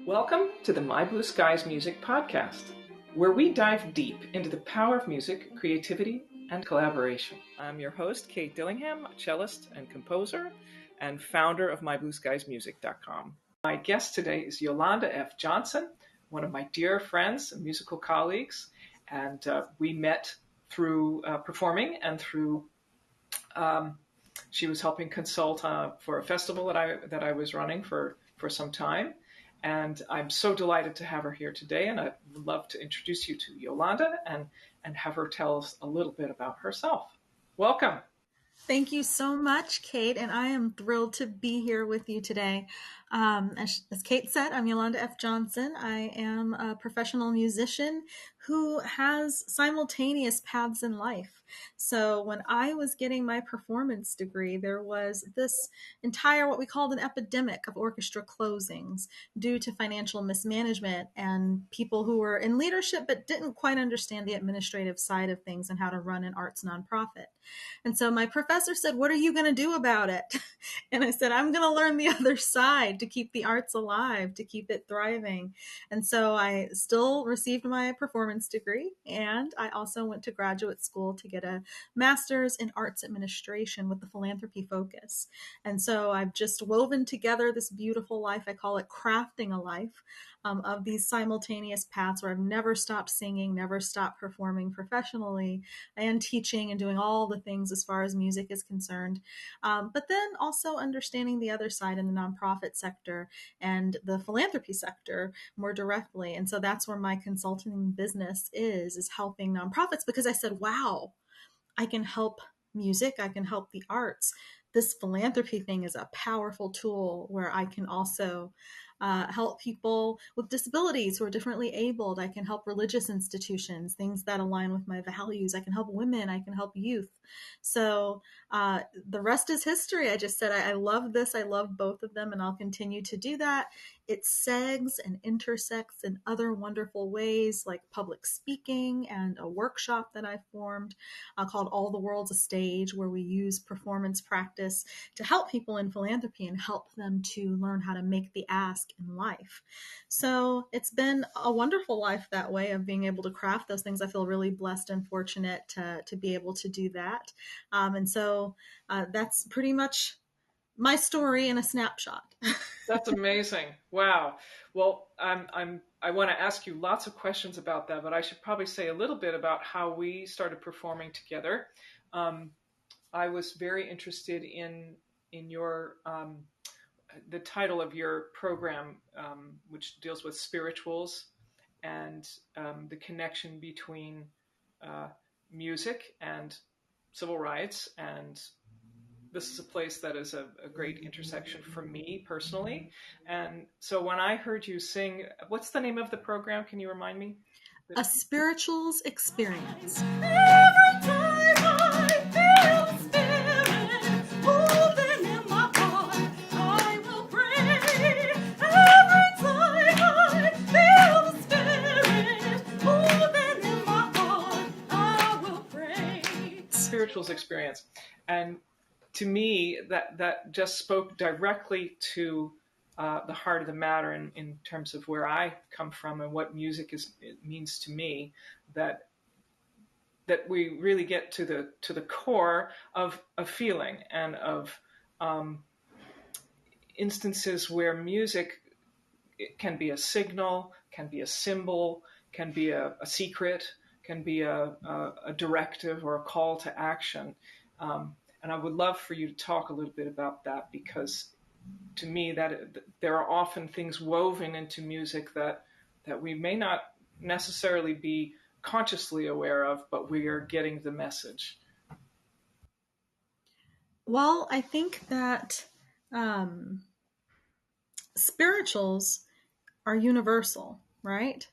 Welcome to the My Blue Skies Music podcast, where we dive deep into the power of music, creativity, and collaboration. I'm your host, Kate Dillingham, a cellist and composer, and founder of MyBlueSkiesMusic.com. My guest today is Yolanda F. Johnson, one of my dear friends and musical colleagues, and we met through performing and through she was helping consult for a festival that I was running for some time. And I'm so delighted to have her here today. And I'd love to introduce you to Yolanda and have her tell us a little bit about herself. Welcome. Thank you so much, Kate. And I am thrilled to be here with you today. As Kate said, I'm Yolanda F. Johnson. I am a professional musician who has simultaneous paths in life. So when I was getting my performance degree, there was this entire, what we called an epidemic of orchestra closings due to financial mismanagement and people who were in leadership but didn't quite understand the administrative side of things and how to run an arts nonprofit. And so my professor said, "What are you going to do about it?" And I said, "I'm going to learn the other side to keep the arts alive, to keep it thriving." And so I still received my performance degree, and I also went to graduate school to get a master's in arts administration with the philanthropy focus. And so I've just woven together this beautiful life. I call it crafting a life of these simultaneous paths where I've never stopped singing, never stopped performing professionally and teaching and doing all the things as far as music is concerned. But then also understanding the other side in the nonprofit sector and the philanthropy sector more directly. And so that's where my consulting business is helping nonprofits, because I said, wow, I can help music, I can help the arts. This philanthropy thing is a powerful tool where I can also help people with disabilities who are differently abled. I can help religious institutions, things that align with my values. I can help women. I can help youth. So the rest is history. I just said, I love this. I love both of them, and I'll continue to do that. It segs and intersects in other wonderful ways, like public speaking and a workshop that I formed called All the World's a Stage, where we use performance practice to help people in philanthropy and help them to learn how to make the ask in life. So it's been a wonderful life that way, of being able to craft those things. I feel really blessed and fortunate to be able to do that. And so that's pretty much my story in a snapshot. That's amazing. Wow. Well, I want to ask you lots of questions about that, but I should probably say a little bit about how we started performing together. I was very interested in your the title of your program, which deals with spirituals and the connection between music and civil rights. And this is a place that is a great intersection for me personally. And so when I heard you sing, what's the name of the program? Can you remind me? A spirituals experience. Every time I feel spirit moving in my heart, I will pray. Every time I feel the spirit moving in my heart, I will pray. Spirituals experience. And to me, that just spoke directly to the heart of the matter in terms of where I come from and what music means to me. That we really get to the core of a feeling and of instances where music can be a signal, can be a symbol, can be a secret, can be a directive or a call to action. And I would love for you to talk a little bit about that, because to me that there are often things woven into music that we may not necessarily be consciously aware of, but we are getting the message. Well, I think that spirituals are universal, right?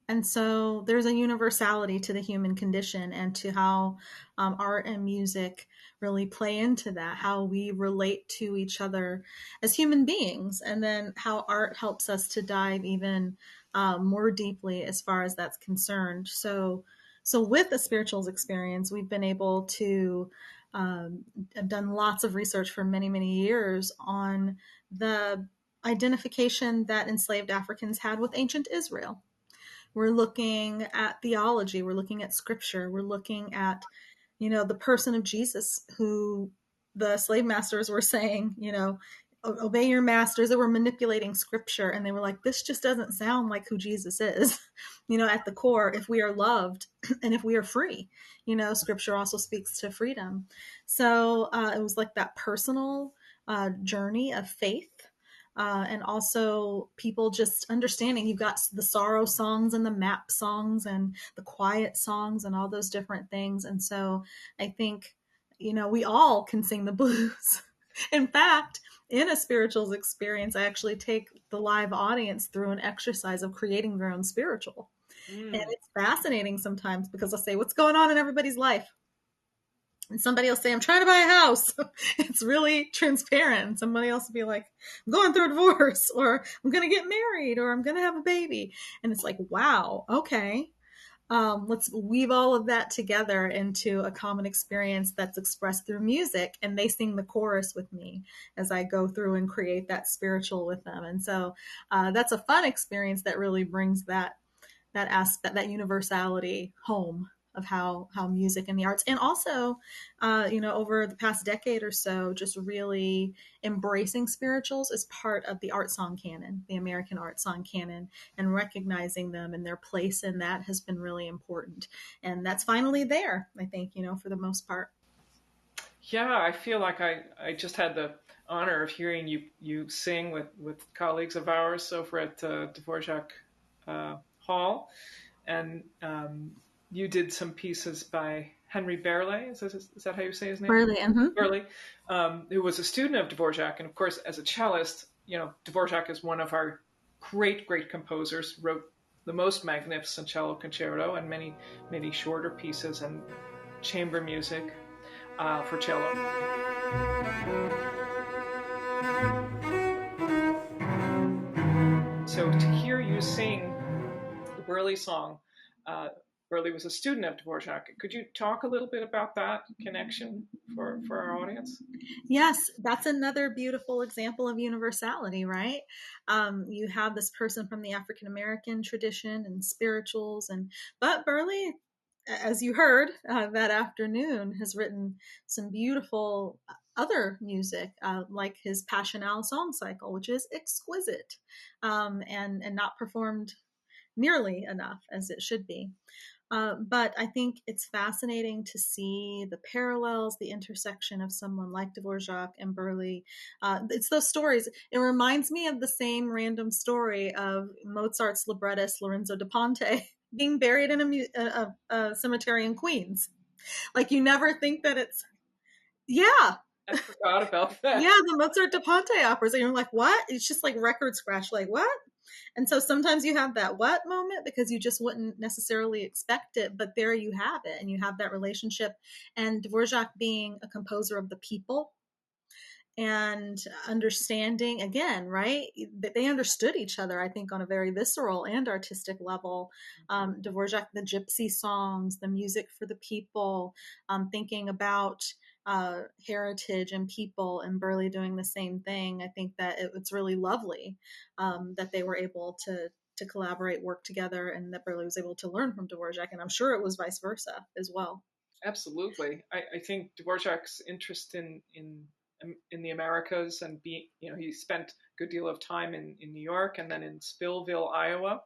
And so there's a universality to the human condition and to how art and music really play into that, how we relate to each other as human beings, and then how art helps us to dive even more deeply as far as that's concerned. So with the spirituals experience, we've been able to have done lots of research for many, many years on the identification that enslaved Africans had with ancient Israel. We're looking at theology. We're looking at scripture. We're looking at, the person of Jesus, who the slave masters were saying, obey your masters. They were manipulating scripture, and they were like, this just doesn't sound like who Jesus is. At the core, if we are loved and if we are free, scripture also speaks to freedom. So it was like that personal journey of faith. And also people just understanding you've got the sorrow songs and the map songs and the quiet songs and all those different things. And so I think, we all can sing the blues. In fact, in a spirituals experience, I actually take the live audience through an exercise of creating their own spiritual. And it's fascinating sometimes because I'll say, what's going on in everybody's life? And somebody will say, I'm trying to buy a house. It's really transparent. And somebody else will be like, I'm going through a divorce, or I'm going to get married, or I'm going to have a baby. And it's like, wow, okay. Let's weave all of that together into a common experience that's expressed through music. And they sing the chorus with me as I go through and create that spiritual with them. And so that's a fun experience that really brings that aspect, that universality home of how music and the arts, and also over the past decade or so, just really embracing spirituals as part of the art song canon, the American art song canon, and recognizing them and their place in that has been really important. And that's finally there, I think, for the most part. Yeah, I feel like I just had the honor of hearing you sing with colleagues of ours over at Dvorak Hall, and you did some pieces by Henry Berle. Is that how you say his name? Berle, mm-hmm. Berle, who was a student of Dvorak, and of course, as a cellist, Dvorak is one of our great composers. Wrote the most magnificent cello concerto and many shorter pieces and chamber music for cello. So to hear you sing the Berle song, Berle was a student of Dvorak. Could you talk a little bit about that connection for our audience? Yes, that's another beautiful example of universality, right? You have this person from the African American tradition and spirituals, but Berle, as you heard that afternoon, has written some beautiful other music, like his Passional song cycle, which is exquisite and not performed nearly enough as it should be. But I think it's fascinating to see the parallels, the intersection of someone like Dvorak and Berle. It's those stories. It reminds me of the same random story of Mozart's librettist Lorenzo da Ponte being buried in a cemetery in Queens. Like, you never think that it's, yeah. I forgot about that. Yeah, the Mozart da Ponte operas. And you're like, what? It's just like record scratch, like, what? And so sometimes you have that what moment because you just wouldn't necessarily expect it, but there you have it, and you have that relationship. And Dvorak being a composer of the people and understanding, again, right, that they understood each other, I think, on a very visceral and artistic level. Dvorak, the gypsy songs, the music for the people, thinking about heritage and people, and Berle doing the same thing. I think that it's really lovely that they were able to collaborate, work together, and that Berle was able to learn from Dvorak, and I'm sure it was vice versa as well. Absolutely. I think Dvorak's interest in the Americas and he spent a good deal of time in New York and then in Spillville, Iowa.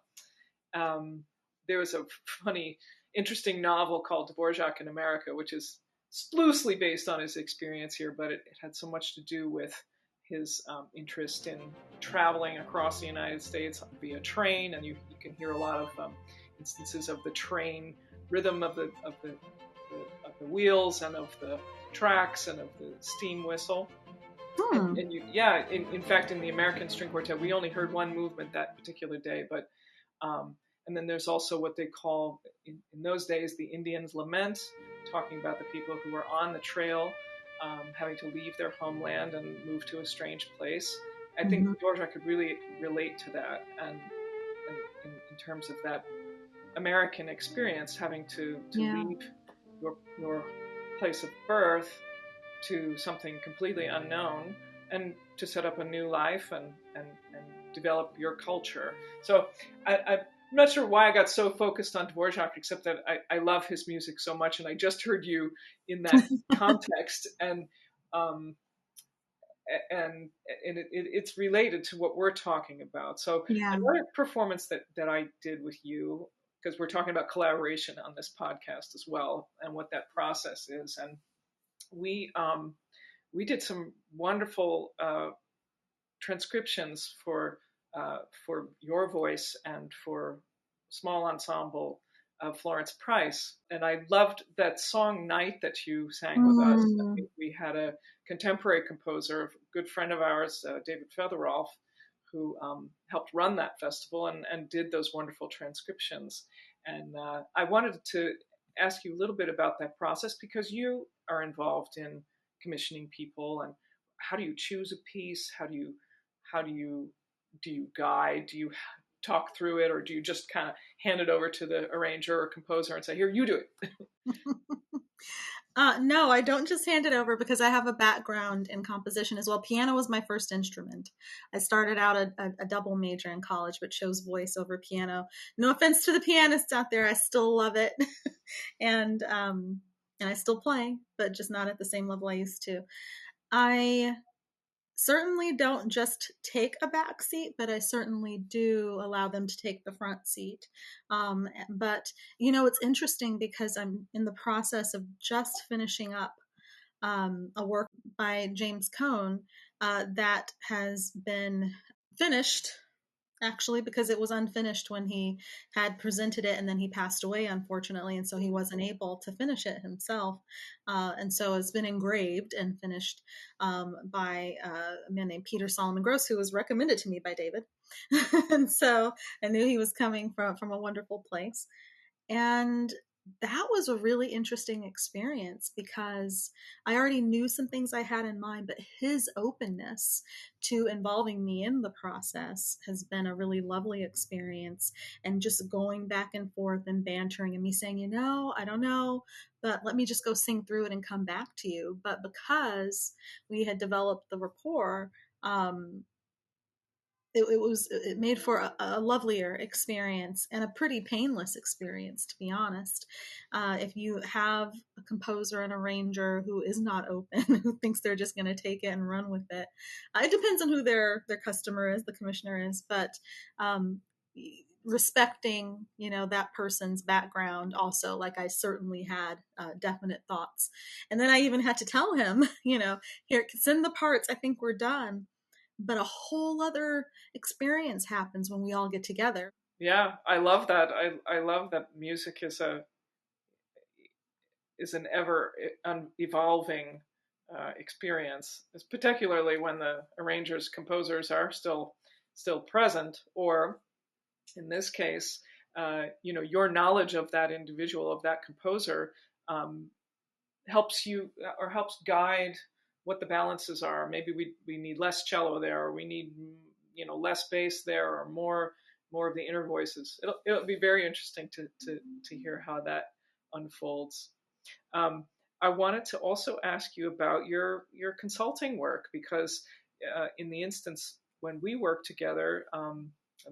There was a funny, interesting novel called Dvorak in America, which is loosely based on his experience here, but it had so much to do with his interest in traveling across the United States via train, and you can hear a lot of instances of the train rhythm of the wheels and of the tracks and of the steam whistle. In fact, in the American String Quartet, we only heard one movement that particular day, but and then there's also what they call in those days the Indian's Lament, talking about the people who were on the trail, having to leave their homeland and move to a strange place. I think Dvorak could really relate to that, and in terms of that American experience, having to leave your place of birth to something completely unknown and to set up a new life and develop your culture. So I'm not sure why I got so focused on Dvorak, except that I love his music so much, and I just heard you in that context, um, it's related to what we're talking about. So Yeah. another performance that I did with you, because we're talking about collaboration on this podcast as well, and what that process is, and we did some wonderful transcriptions for your voice and for small ensemble of Florence Price. And I loved that song Night that you sang with us. I Mm. think we had a contemporary composer, a good friend of ours, David Featherolf, who helped run that festival and did those wonderful transcriptions. And I wanted to ask you a little bit about that process, because you are involved in commissioning people, and how do you choose a piece? How do you guide? Do you talk through it, or do you just kind of hand it over to the arranger or composer and say, "Here, you do it"? No, I don't just hand it over, because I have a background in composition as well. Piano was my first instrument. I started out a double major in college, but chose voice over piano. No offense to the pianists out there, I still love it, and I still play, but just not at the same level I used to. I certainly don't just take a back seat, but I certainly do allow them to take the front seat. But, it's interesting, because I'm in the process of just finishing up a work by James Cone that has been finished, actually, because it was unfinished when he had presented it, and then he passed away, unfortunately, and so he wasn't able to finish it himself. And so it's been engraved and finished by a man named Peter Solomon Gross, who was recommended to me by David. And so I knew he was coming from a wonderful place. And that was a really interesting experience, because I already knew some things I had in mind, but his openness to involving me in the process has been a really lovely experience. And just going back and forth and bantering, and me saying, I don't know, but let me just go sing through it and come back to you. But because we had developed the rapport, it made for a lovelier experience, and a pretty painless experience, to be honest. If you have a composer and arranger who is not open, who thinks they're just going to take it and run with it, it depends on who their customer is, the commissioner is, but respecting that person's background also. Like, I certainly had definite thoughts, and then I even had to tell him, here, send the parts, I think we're done. But a whole other experience happens when we all get together. Yeah, I love that. I love that music is an ever evolving experience, it's particularly when the arrangers, composers are still present, or in this case, your knowledge of that individual, of that composer, um, helps you, or helps guide what the balances are. Maybe we need less cello there, or we need less bass there, or more of the inner voices. It'll be very interesting to hear how that unfolds. Um, I wanted to also ask you about your consulting work, because in the instance when we work together, I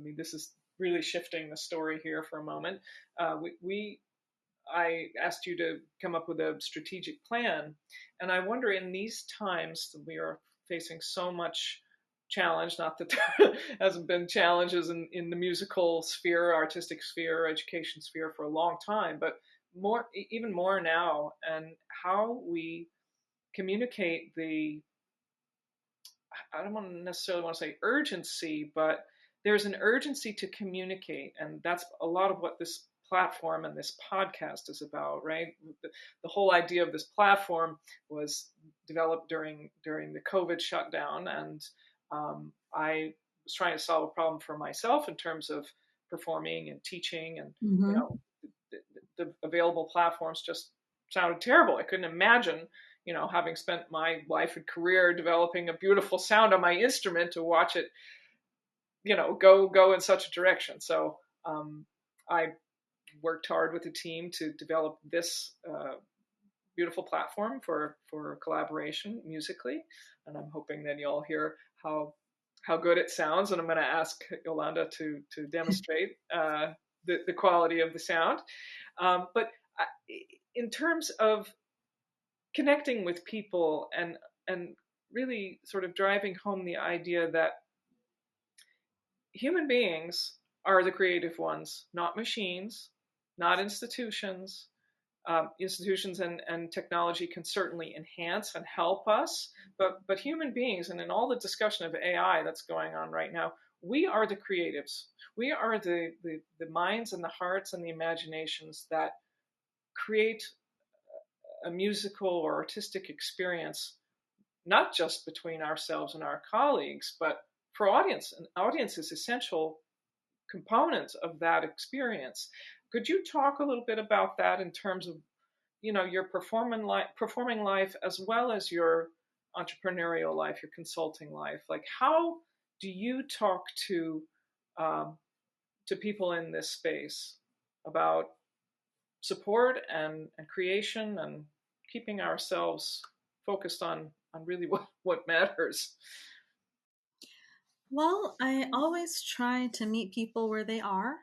mean, this is really shifting the story here for a moment. I asked you to come up with a strategic plan, and I wonder, in these times that we are facing so much challenge, not that there hasn't been challenges in the musical sphere, artistic sphere, education sphere for a long time, but even more now, and how we communicate I don't necessarily want to say urgency, but there's an urgency to communicate, and that's a lot of what this platform and this podcast is about, right? The whole idea of this platform was developed during the COVID shutdown, and I was trying to solve a problem for myself in terms of performing and teaching, and you Mm-hmm. know, the available platforms just sounded terrible. I couldn't imagine, having spent my life and career developing a beautiful sound on my instrument, to watch it, go in such a direction. So I worked hard with the team to develop this beautiful platform for collaboration musically, and I'm hoping that you'll hear how how good it sounds, and I'm going to ask Yolanda to demonstrate the quality of the sound. But in terms of connecting with people and really sort of driving home the idea that human beings are the creative ones, not machines, not institutions. Institutions and technology can certainly enhance and help us, but human beings, and in all the discussion of AI that's going on right now, we are the creatives. We are the minds and the hearts and the imaginations that create a musical or artistic experience, not just between ourselves and our colleagues, but for audience. An audience is essential component of that experience. Could you talk a little bit about that in terms of your performing life as well as your entrepreneurial life, your consulting life? Like, how do you talk um, to people in this space about support and creation and keeping ourselves focused on really what matters? Well, I always try to meet people where they are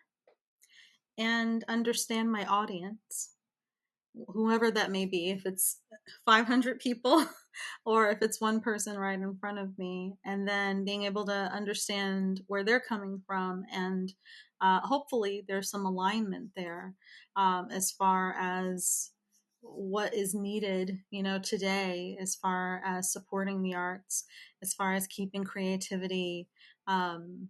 and understand my audience, whoever that may be, if it's 500 people or if it's one person right in front of me, and then being able to understand where they're coming from. And hopefully there's some alignment there as far as what is needed, today, as far as supporting the arts, as far as keeping creativity, um,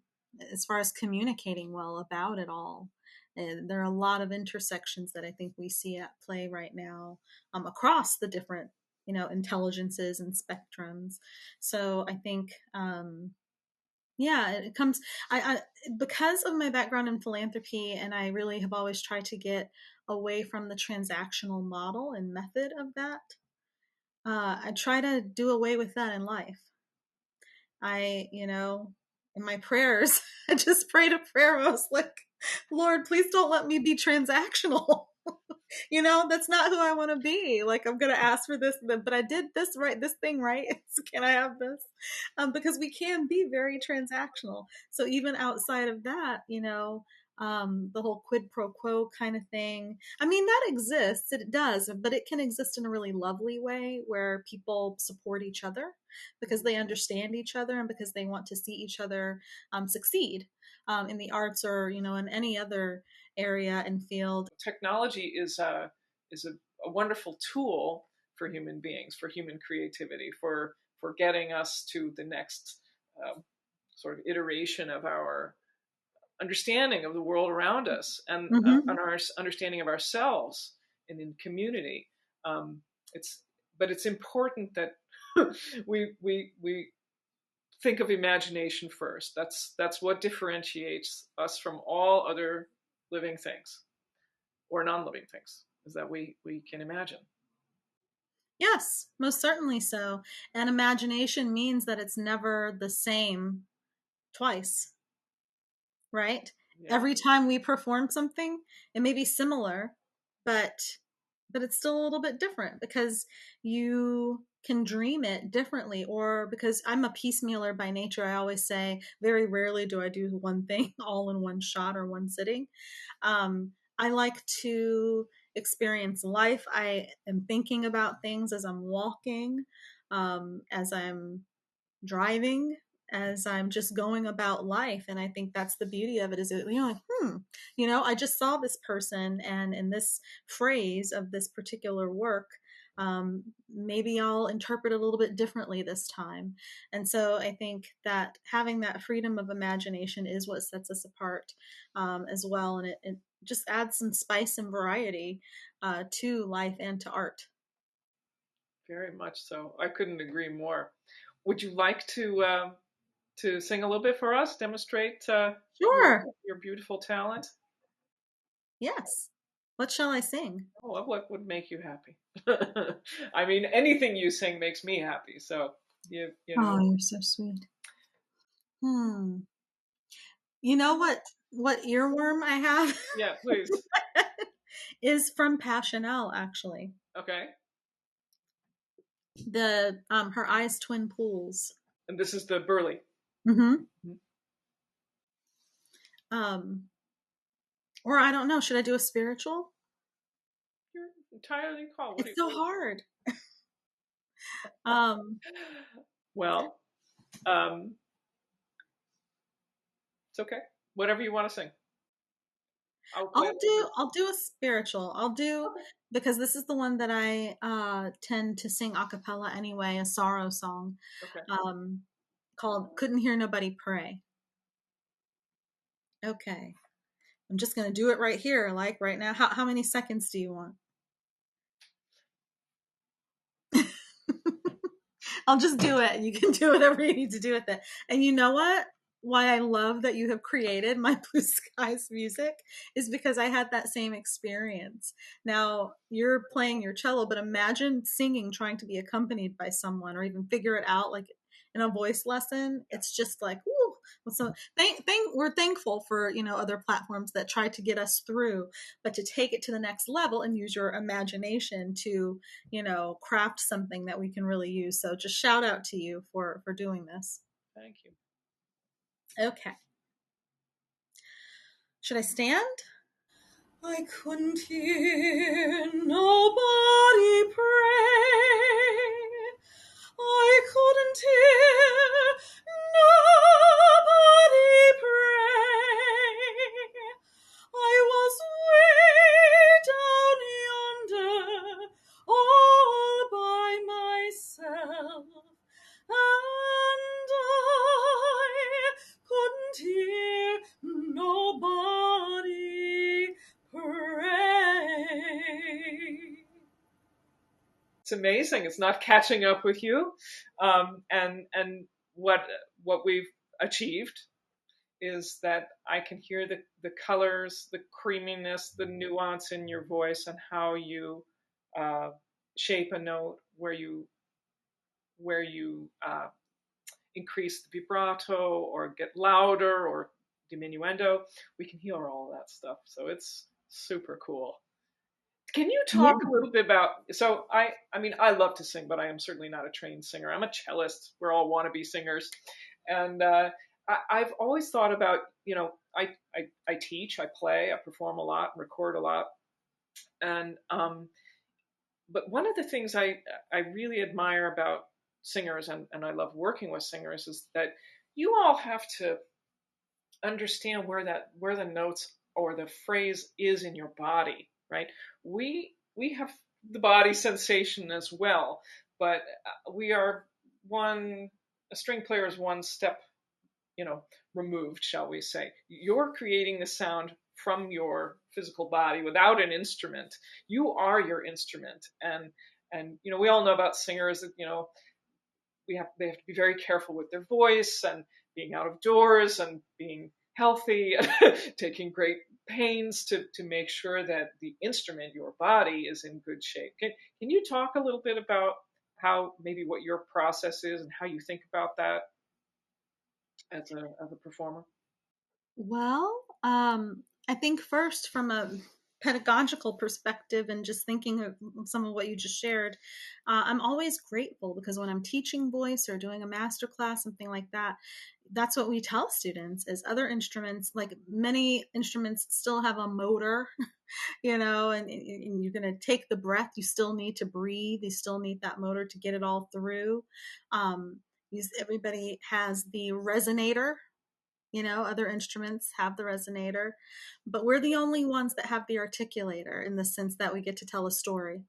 as far as communicating well about it all. And there are a lot of intersections that I think we see at play right now across the different, intelligences and spectrums. So I think, yeah, it comes. I because of my background in philanthropy, and I really have always tried to get away from the transactional model and method of that. I try to do away with that in life. In my prayers, I just prayed a prayer. I was like, Lord, please don't let me be transactional. That's not who I want to be. Like, I'm going to ask for this, but I did this thing right. So can I have this? Because we can be very transactional. So even outside of that, the whole quid pro quo kind of thing. I mean, that exists. It does, but it can exist in a really lovely way where people support each other because they understand each other and because they want to see each other succeed in the arts or, in any other area and field. Technology is a wonderful tool for human beings, for human creativity, for getting us to the next sort of iteration of our understanding of the world around us and our understanding of ourselves and in community. It's but it's important that we think of imagination first. That's what differentiates us from all other living things or non-living things, is that we can imagine. Yes, most certainly so. And imagination means that it's never the same twice, right? Yeah. Every time we perform something, it may be similar, but it's still a little bit different because you can dream it differently. Or because I'm a piecemealer by nature, I always say very rarely do I do one thing all in one shot or one sitting. I like to experience life. I am thinking about things as I'm walking, as I'm driving, as I'm just going about life. And I think that's the beauty of it, is like, I just saw this person, and in this phrase of this particular work, maybe I'll interpret it a little bit differently this time. And so I think that having that freedom of imagination is what sets us apart as well. And it just adds some spice and variety to life and to art. Very much so. I couldn't agree more. Would you like to sing a little bit for us, demonstrate your Sure. your beautiful talent? Yes. What shall I sing? Oh, what would make you happy? I mean, anything you sing makes me happy. So you Oh, know, you're so sweet. Hmm. You know what earworm I have yeah, please. is from Passionelle, actually. Okay. The Her Eyes Twin Pools. And this is the Burley. Mm-hmm. Mhm. Or I don't know, should I do a spiritual? You're entirely call. It's so hard. Um, Well, um, it's okay. Whatever you want to sing. I'll gladly do it. I'll do a spiritual. I'll do, Okay. because this is the one that I tend to sing a cappella anyway, a sorrow song, Okay. um, called "Couldn't Hear Nobody Pray." Okay, I'm just gonna do it right here, like right now. How many seconds do you want? I'll just do it. You can do whatever you need to do with it. And you know what? Why I love that you have created My Blue Skies Music is because I had that same experience. Now, you're playing your cello, but imagine singing, trying to be accompanied by someone or even figure it out like in a voice lesson. It's just like, whoo. So we're thankful for, other platforms that try to get us through, but to take it to the next level and use your imagination to craft something that we can really use. So just shout out to you for doing this. Thank you. Okay. Should I stand? I couldn't hear nobody pray. I couldn't hear nobody pray. I was way down yonder all by myself, and I couldn't hear nobody pray. It's amazing. It's not catching up with you, and what we've achieved is that I can hear the colors, the creaminess, the nuance in your voice, and how you uh, shape a note, where you increase the vibrato or get louder or diminuendo. We can hear all that stuff. So it's super cool. Can you Yeah. talk a little bit about? So I mean, I love to sing, but I am certainly not a trained singer. I'm a cellist. We're all wannabe singers, and I've always thought about, I teach, I play, I perform a lot, record a lot, and but one of the things I really admire about singers, and I love working with singers, is that you all have to understand where the notes or the phrase is in your body, right? We have the body sensation as well, but we are one a string player is one step, removed, shall we say. You're creating the sound from your physical body without an instrument. You are your instrument, and we all know about singers that they have to be very careful with their voice and being out of doors and being healthy, taking great pains to make sure that the instrument, your body, is in good shape. Can you talk a little bit about how maybe what your process is and how you think about that as a performer? Well, I think first from a pedagogical perspective and just thinking of some of what you just shared, I'm always grateful because when I'm teaching voice or doing a master class, something like that, that's what we tell students is other instruments, like many instruments still have a motor, and you're going to take the breath. You still need to breathe. You still need that motor to get it all through. Um, Everybody has the resonator. Other instruments have the resonator, but we're the only ones that have the articulator in the sense that we get to tell a story.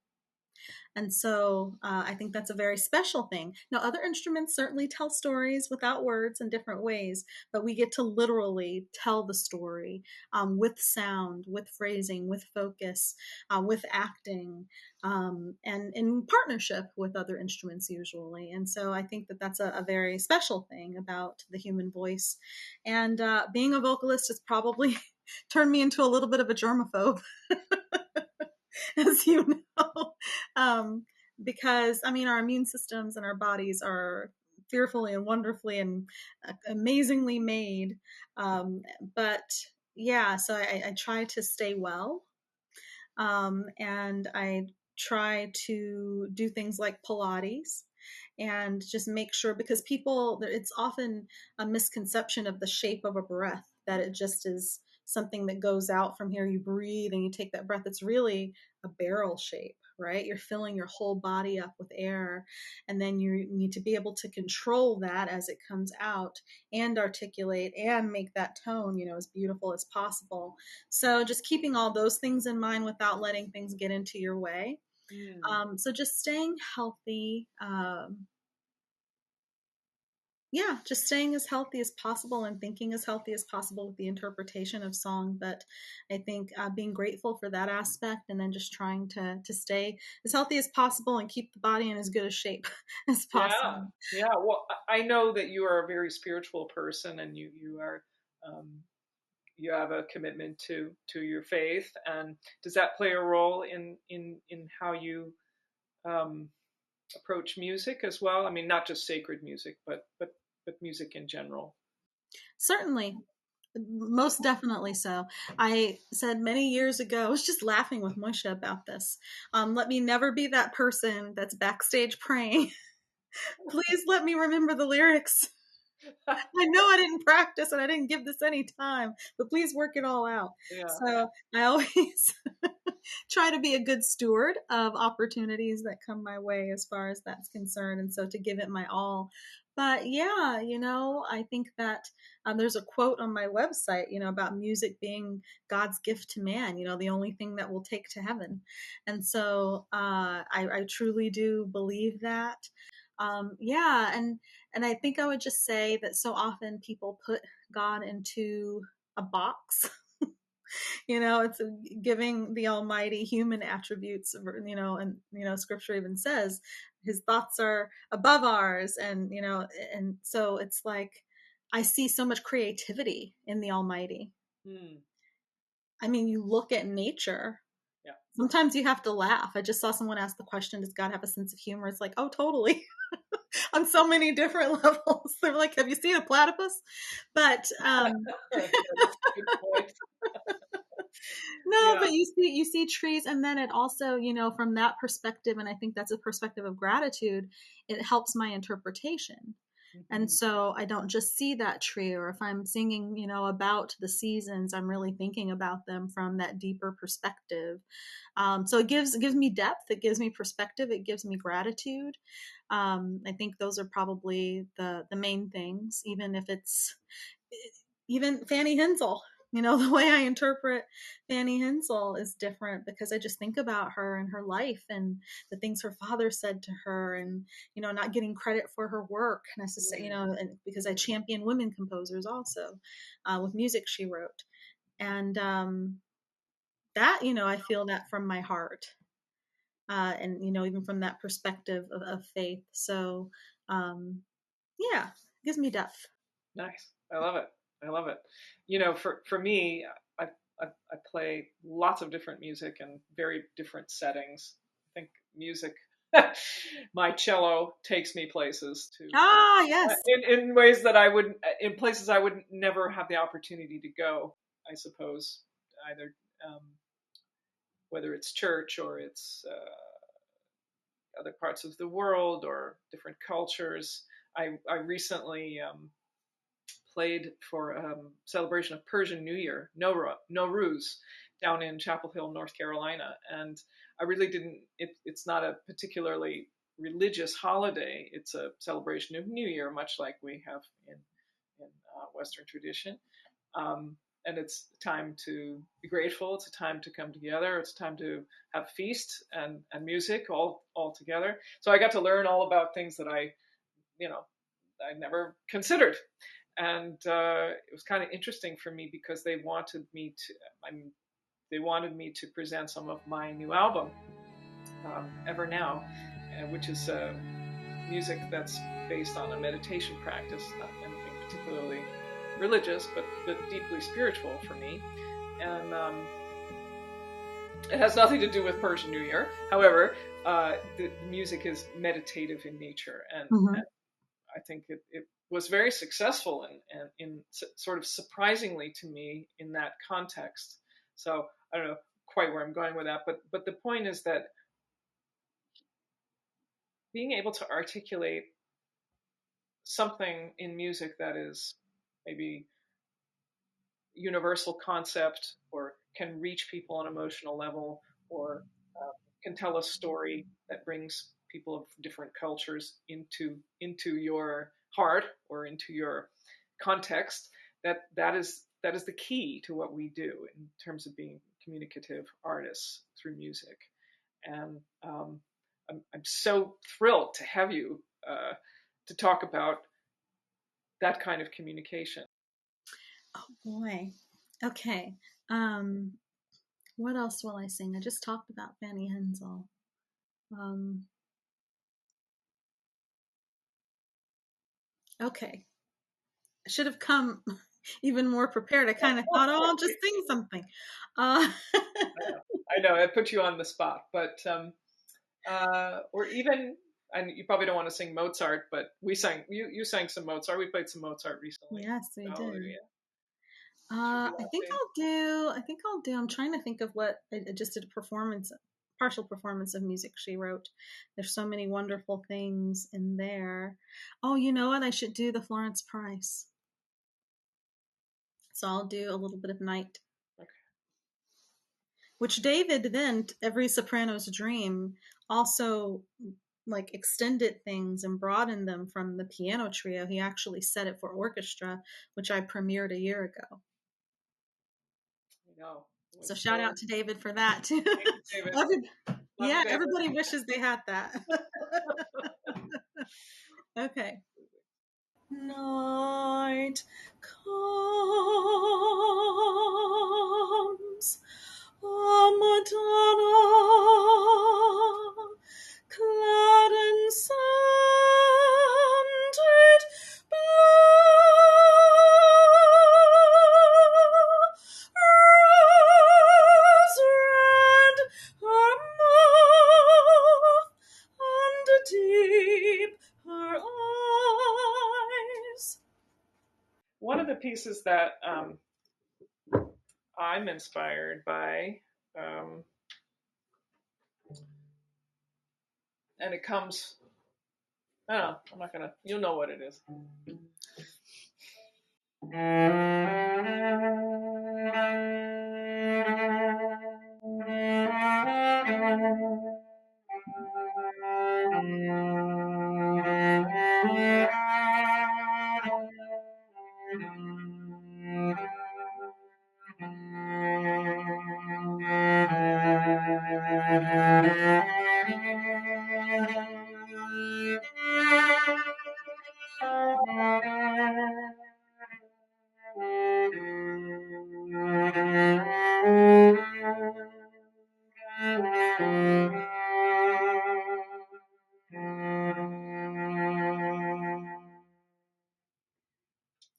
And so I think that's a very special thing. Now, other instruments certainly tell stories without words in different ways, but we get to literally tell the story with sound, with phrasing, with focus, with acting, and in partnership with other instruments usually. And so I think that that's a very special thing about the human voice. And being a vocalist has probably turned me into a little bit of a germaphobe. As you know, um, because I mean, our immune systems and our bodies are fearfully and wonderfully and amazingly made. But yeah, so I try to stay well, and I try to do things like Pilates. and just make sure, because people, it's often a misconception of the shape of a breath, that it just is something that goes out from here. You breathe and you take that breath. It's really a barrel shape, right? You're filling your whole body up with air, and then you need to be able to control that as it comes out and articulate and make that tone, as beautiful as possible. So just keeping all those things in mind without letting things get into your way. So just staying healthy. Yeah, just staying as healthy as possible and thinking as healthy as possible with the interpretation of song. But I think being grateful for that aspect, and then just trying to stay as healthy as possible and keep the body in as good a shape as Yeah, possible. yeah. Well, I know that you are a very spiritual person, and you are um, you have a commitment to your faith. And does that play a role in how you um, approach music as well? I mean, not just sacred music, but music in general. Certainly. Most definitely so. I said many years ago, I was just laughing with Moisha about this. Let me never be that person that's backstage praying. Please let me remember the lyrics. I know I didn't practice and I didn't give this any time, but please work it all out. Yeah. So I always try to be a good steward of opportunities that come my way as far as that's concerned. And so to give it my all. But yeah, I think that there's a quote on my website, about music being God's gift to man, the only thing that will take to heaven. And so I truly do believe that. Yeah, and I think I would just say that so often people put God into a box. It's giving the Almighty human attributes, and Scripture even says His thoughts are above ours, and so it's like I see so much creativity in the Almighty. Hmm. I mean, you look at nature. Yeah. Sometimes you have to laugh. I just saw someone ask the question, does God have a sense of humor? It's like, oh, totally. On so many different levels. They're like, have you seen a platypus? But That's a good point. no, Yeah. but you see trees, and then it also, from that perspective, and I think that's a perspective of gratitude, it helps my interpretation. And Mhm. so I don't just see that tree, or if I'm singing, about the seasons, I'm really thinking about them from that deeper perspective. So it gives me depth, it gives me perspective, it gives me gratitude. I think those are probably the main things, even if it's even Fanny Hensel. The way I interpret Fanny Hensel is different, because I just think about her and her life and the things her father said to her, and not getting credit for her work necessarily, Mm. and because I champion women composers also, with music she wrote, and that I feel that from my heart, and even from that perspective of faith. So yeah, it gives me depth. Nice. I love it. I love it. For me, I, I play lots of different music in very different settings. I think music, my cello takes me places to, Ah, yes. in ways that I wouldn't, in places I would never have the opportunity to go, I suppose, either, um, whether it's church or it's other parts of the world or different cultures. I recently played for celebration of Persian New Year, Nowruz, down in Chapel Hill, North Carolina, and I really didn't. It's not a particularly religious holiday. It's a celebration of New Year, much like we have in Western tradition. And it's a time to be grateful. It's a time to come together. It's a time to have feast and music all together. So I got to learn all about things that you know, I never considered, and it was kind of interesting for me because they wanted me to. I mean, they wanted me to present some of my new album, Ever Now, which is music that's based on a meditation practice, not anything particularly religious, but deeply spiritual for me. And it has nothing to do with Persian New Year. However, the music is meditative in nature, Mm-hmm. and I think it was very successful in sort of surprisingly to me in that context. So I don't know quite where I'm going with that, but the point is that being able to articulate something in music that is maybe universal concept or can reach people on an emotional level or can tell a story that brings people of different cultures into your heart or into your context, that is the key to what we do in terms of being communicative artists through music. And I'm so thrilled to have you to talk about that kind of communication. Oh boy. Okay. What else will I sing? I just talked about Fanny Hensel. Okay. I should have come even more prepared. I kind of thought, oh, I'll just sing something. I know I put you on the spot, but or even, and you probably don't want to sing Mozart, but we sang you sang some Mozart. We played some Mozart recently. Yes, we So, did. yeah. Should we I want think to? I'll do. I'm trying to think of what I just did a performance, partial performance of music she wrote. There's so many wonderful things in there. Oh, you know what? I should do the Florence Price. So I'll do a little bit of Night, Okay. which David then, every soprano's dream, also like extended things and broadened them from the piano trio. He actually set it for orchestra, which I premiered a year ago. I know. It So was shout out to David for that too. Thank you, David. Love Yeah, you, David. everybody wishes they had that. Okay. Night comes, a Madonna, clad in scented rose red her mouth, and deep her eyes. One of the pieces that I'm inspired by, and it comes. I don't know. I'm not gonna. You'll know what it is.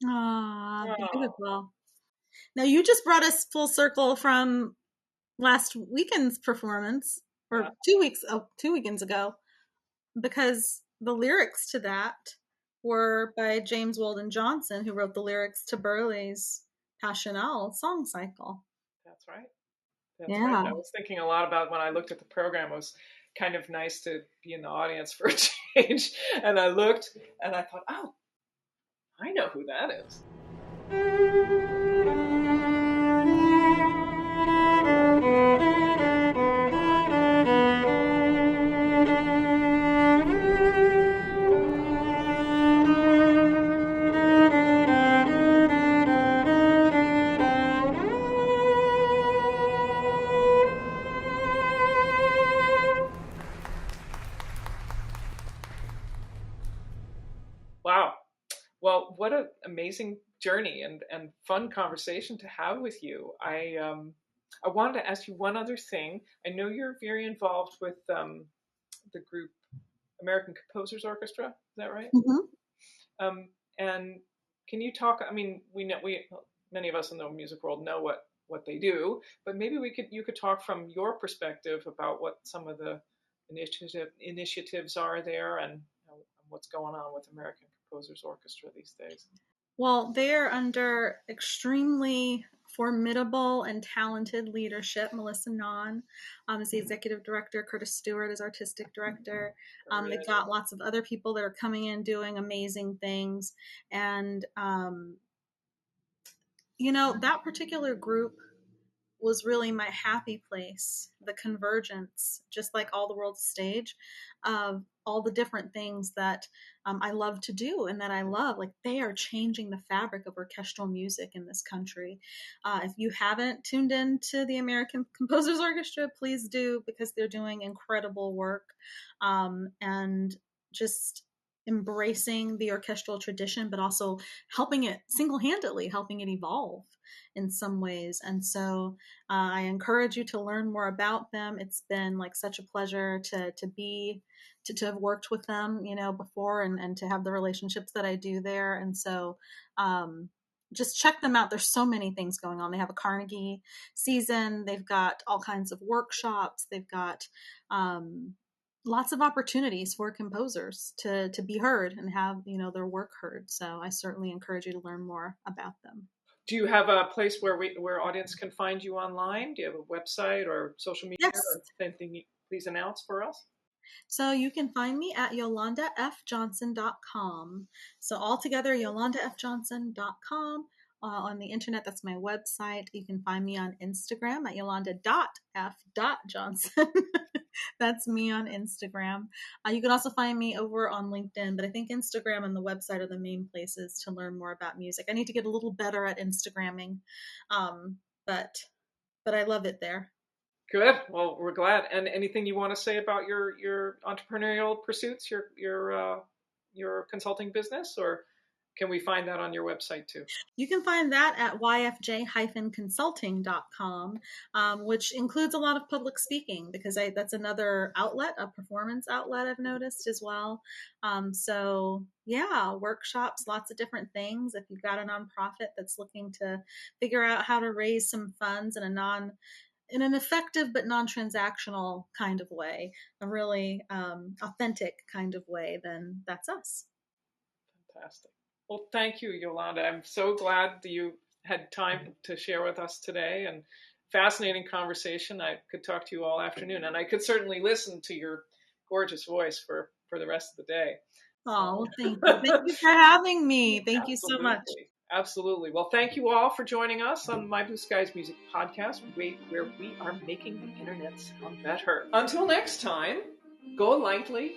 Ah, Oh, beautiful. Now you just brought us full circle from last weekend's performance, yeah, or 2 weekends ago, because the lyrics to that were by James Weldon Johnson, who wrote the lyrics to Burleigh's Passional song cycle. that's right. That's right. Yeah. I was thinking a lot about when I looked at the program. It was kind of nice to be in the audience for a change. And I looked and I thought, oh, I know who that is. Wow. Well, what an amazing journey and fun conversation to have with you. I wanted to ask you one other thing. I know you're very involved with the group American Composers Orchestra. Is that right? Mhm. Um, and can you talk? I mean, we know we many of us in the music world know what they do, but maybe you could talk from your perspective about what some of the initiatives are there and what's going on with American Composers Orchestra these days. Well, they're under extremely formidable and talented leadership. Melissa Nahn is the executive director. Curtis Stewart is artistic director. They've got lots of other people that are coming in doing amazing things. And, that particular group was really my happy place, the convergence, just like All the World's Stage, of all the different things that I love to do and that I love. Like, they are changing the fabric of orchestral music in this country. If you haven't tuned in to the American Composers Orchestra, please do, because they're doing incredible work, and just embracing the orchestral tradition, but also helping it single-handedly, helping it evolve in some ways. And so I encourage you to learn more about them. It's been like such a pleasure to have worked with them, before, and to have the relationships that I do there. And so just check them out. There's so many things going on. They have a Carnegie season. They've got all kinds of workshops. They've got lots of opportunities for composers to be heard and have, their work heard. So I certainly encourage you to learn more about them. Do you have a place where audience can find you online? Do you have a website or social media Yes. or anything you please announce for us? So you can find me at yolandafjohnson.com. So altogether, yolandafjohnson.com. On the internet, that's my website. You can find me on Instagram at yolanda.f.johnson. That's me on Instagram. You can also find me over on LinkedIn, but I think Instagram and the website are the main places to learn more about music. I need to get a little better at Instagramming, but I love it there. Good. Well, we're glad. And anything you want to say about your entrepreneurial pursuits, your consulting business, or can we find that on your website too? You can find that at yfj-consulting.com, which includes a lot of public speaking, because that's another outlet, a performance outlet I've noticed as well. So yeah, workshops, lots of different things. If you've got a nonprofit that's looking to figure out how to raise some funds in an effective but non-transactional kind of way, a really authentic kind of way, then that's us. Fantastic. Well, thank you, Yolanda. I'm so glad that you had time to share with us today, and fascinating conversation. I could talk to you all afternoon, and I could certainly listen to your gorgeous voice for the rest of the day. Oh, thank you. Thank you for having me. Thank you so much. Absolutely. Well, thank you all for joining us on My Blue Skies Music Podcast, where we are making the internet sound better. Until next time, go lightly,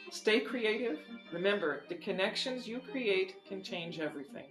stay creative. Remember, the connections you create can change everything.